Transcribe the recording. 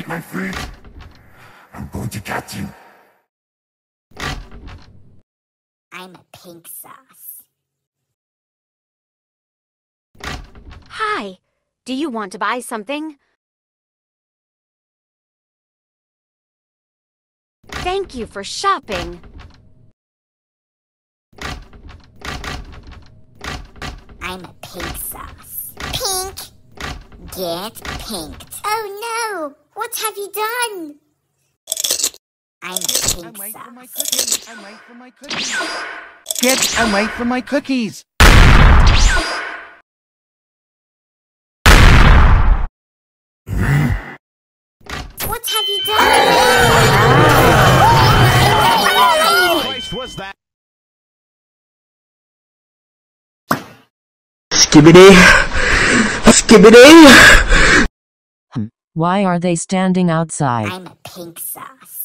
eat my feet? I'm going to catch you. I'm a pink sauce. Hi. Do you want to buy something? Thank you for shopping. I'm a pink sauce. Pink! Get pinked. Oh no! What have you done? I'm a pink Away sauce. from my cookies! Away from my cookies! Get away from my cookies! What have you done? What voice was that? Skibbity! Skibbity! Why are they standing outside? I'm a pink sauce.